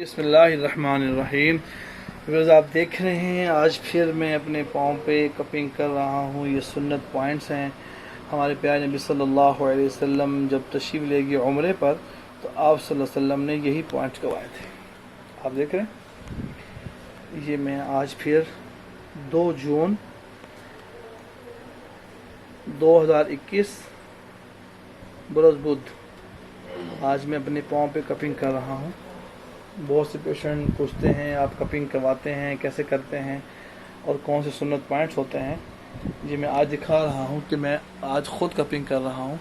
بسم اللہ الرحمن الرحیم۔ آپ دیکھ رہے ہیں آج پھر میں اپنے پاؤں پہ کپنگ کر رہا ہوں۔ یہ سنت پوائنٹس ہیں۔ ہمارے پیارے نبی صلی اللہ علیہ وسلم جب تشریف لے گئے عمرے پر تو آپ صلی اللہ علیہ وسلم نے یہی پوائنٹس کروائے تھے۔ آپ دیکھ رہے ہیں یہ میں آج پھر 2 جون 2021 بروز بدھ آج میں اپنے پاؤں پہ کپنگ کر رہا ہوں۔ بہت سے پیشنٹ پوچھتے ہیں آپ کپنگ کرواتے ہیں کیسے کرتے ہیں اور کون سے سنت پوائنٹس ہوتے ہیں۔ جی میں آج دکھا رہا ہوں کہ میں آج خود کپنگ کر رہا ہوں،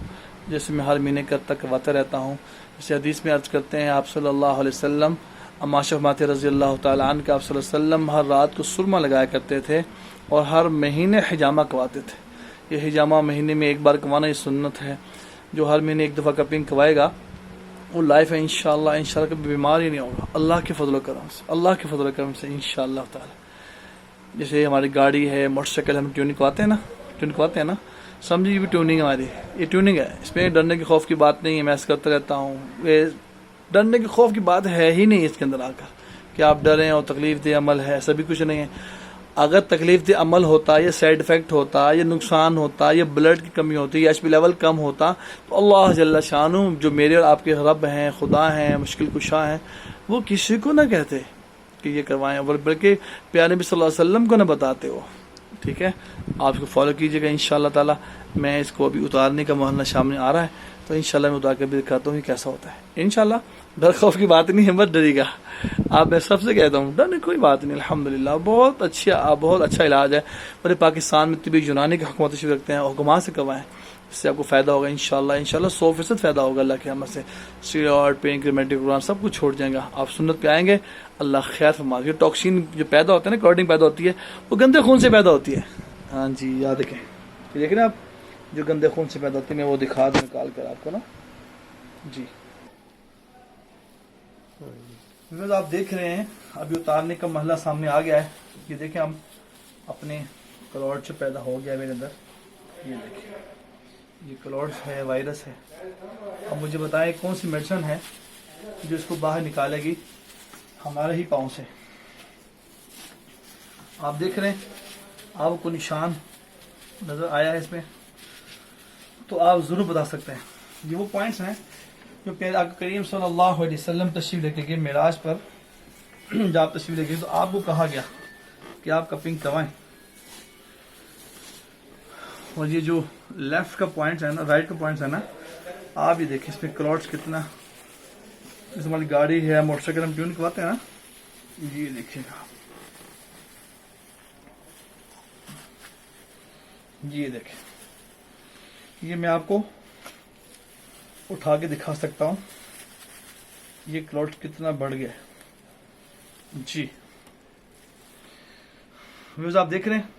جیسے میں ہر مہینے کرواتا رہتا ہوں۔ جیسے حدیث میں عرض کرتے ہیں آپ صلی اللہ علیہ وسلم، عائشہ فرماتے رضی اللہ تعالیٰ عنہ کہ آپ صلی اللہ علیہ وسلم ہر رات کو سرما لگایا کرتے تھے اور ہر مہینے حجامہ کرواتے تھے۔ یہ حجامہ مہینے میں ایک بار کروانا یہ سنت ہے۔ جو ہر مہینے ایک دفعہ کپنگ کروائے گا وہ لائف ہے انشاءاللہ کبھی بیمار ہی نہیں ہوگا، اللہ کے فضل و کرم سے، انشاءاللہ تعالی۔ جیسے ہماری گاڑی ہے، موٹر سائیکل ہم ٹیوننگ کرواتے ہیں نا، سمجھیے یہ بھی ٹیوننگ ہے ہماری، یہ ٹیوننگ ہے، اس میں ڈرنے کی خوف کی بات نہیں ہے۔ میں ایسا کرتا رہتا ہوں، یہ ڈرنے کی خوف کی بات ہے ہی نہیں اس کے اندر آ کر کہ آپ ڈریں اور تکلیف دہ عمل ہے، ایسا بھی کچھ نہیں ہے۔ اگر تکلیف دہ عمل ہوتا، یا سائیڈ افیکٹ ہوتا، یا نقصان ہوتا، یا بلڈ کی کمی ہوتی، یا HP لیول کم ہوتا تو اللہ جل شانہ جو میرے اور آپ کے رب ہیں، خدا ہیں، مشکل کشا ہیں، وہ کسی کو نہ کہتے کہ یہ کروائیں، بلکہ پیارے نبی صلی اللہ علیہ وسلم کو نہ بتاتے ہو۔ ٹھیک ہے، آپ اس کو فالو کیجیے گا انشاءاللہ تعالی۔ میں اس کو ابھی اتارنے کا مرحلہ سامنے آ رہا ہے تو انشاءاللہ میں اتار کے بھی دکھاتا ہوں کہ کیسا ہوتا ہے انشاءاللہ۔ ڈر خوف کی بات نہیں ہے، مت ڈری گا آپ، میں سب سے کہتا ہوں ڈرنے کوئی بات نہیں، الحمدللہ بہت اچھا علاج ہے۔ پورے پاکستان میں طب یونانی کی حکومت تشریف رکھتے ہیں، اور حکومت سے کروائیں، اس سے آپ کو فائدہ ہوگا انشاءاللہ 100% فائدہ ہوگا اللہ کے رحمت سے۔ اسٹیرائڈ، پین کلیمٹک پروگرام سب کچھ چھوڑ جائیں گا، آپ سنت پہ آئیں گے، اللہ خیر فرما گے۔ ٹاکسین جو پیدا ہوتا ہے نا، کلاٹنگ پیدا ہوتی ہے، وہ گندے خون سے پیدا ہوتی ہے۔ ہاں جی یاد رکھیں، دیکھ رہے ہیں آپ جو گندے خون سے پیدا ہوتی ہے، میں وہ دکھا دوں نکال کر آپ کو نا جی۔ آپ دیکھ رہے ہیں ابھی اتارنے کا مرحلہ سامنے آ گیا ہے۔ یہ دیکھیں ہم اپنے کلاٹ سے پیدا ہو گیا میرے اندر، یہ دیکھیں یہ کلاٹس ہے، وائرس ہے۔ اب مجھے بتائیں کون سی میڈیسن ہے جو اس کو باہر نکالے گی ہمارے ہی پاؤں سے۔ آپ دیکھ رہے ہیں آپ کو نشان نظر آیا ہے اس میں، تو آپ ضرور بتا سکتے ہیں۔ یہ وہ پوائنٹس ہیں جو پیارے آقا کریم صلی اللہ علیہ وسلم تشریف لے کے گئے معراج پر، جب آپ تشریف لے گئے تو آپ کو کہا گیا کہ آپ کپنگ کروائیں۔ اور یہ جو لیفٹ کا پوائنٹ ہے نا، رائٹ کا پوائنٹ ہے نا، آپ یہ دیکھیں اس میں کلاٹس کتنا، جیسے ہماری گاڑی ہے، موٹر سائیکل ہم ٹیون کرواتے ہیں نا، یہ دیکھیں گا، یہ دیکھیں، یہ میں آپ کو اٹھا کے دکھا سکتا ہوں، یہ کلاٹ کتنا بڑھ گیا ہے جی۔ ویوز آپ دیکھ رہے ہیں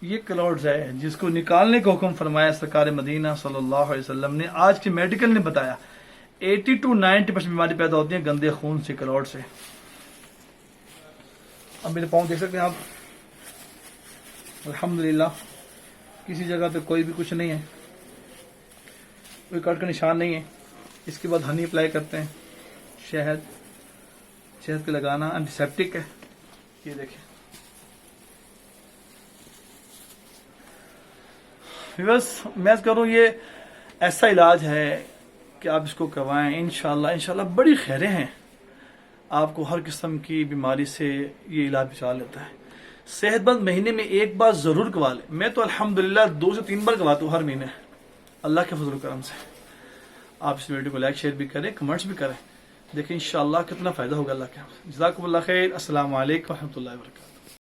یہ کلاٹس ہے جس کو نکالنے کا حکم فرمایا سرکار مدینہ صلی اللہ علیہ وسلم نے۔ آج کے میڈیکل نے بتایا 80 to 90% بیماری پیدا ہوتی ہیں گندے خون سے، کلاٹ سے۔ اب میرے پاؤں دیکھ سکتے ہیں آپ، الحمدللہ کسی جگہ پہ کوئی بھی کچھ نہیں ہے، کوئی کٹ کا نشان نہیں ہے۔ اس کے بعد ہنی اپلائی کرتے ہیں، شہد کے لگانا، اینٹی سیپٹک ہے، یہ دیکھیں۔ بس میں کروں یہ ایسا علاج ہے کہ آپ اس کو کروائیں انشاءاللہ بڑی خیریں ہیں۔ آپ کو ہر قسم کی بیماری سے یہ علاج بچا لیتا ہے۔ صحت مند مہینے میں ایک بار ضرور کروا لیں، میں تو الحمدللہ 2 سے 3 بار کرواتا ہوں ہر مہینے، اللہ کے فضل و کرم سے۔ آپ اس ویڈیو کو لائک شیئر بھی کریں، کمنٹس بھی کریں، دیکھیں انشاءاللہ کتنا فائدہ ہوگا اللہ کے۔ جزاکم اللہ خیر، السلام علیکم و رحمۃ اللہ وبرکاتہ۔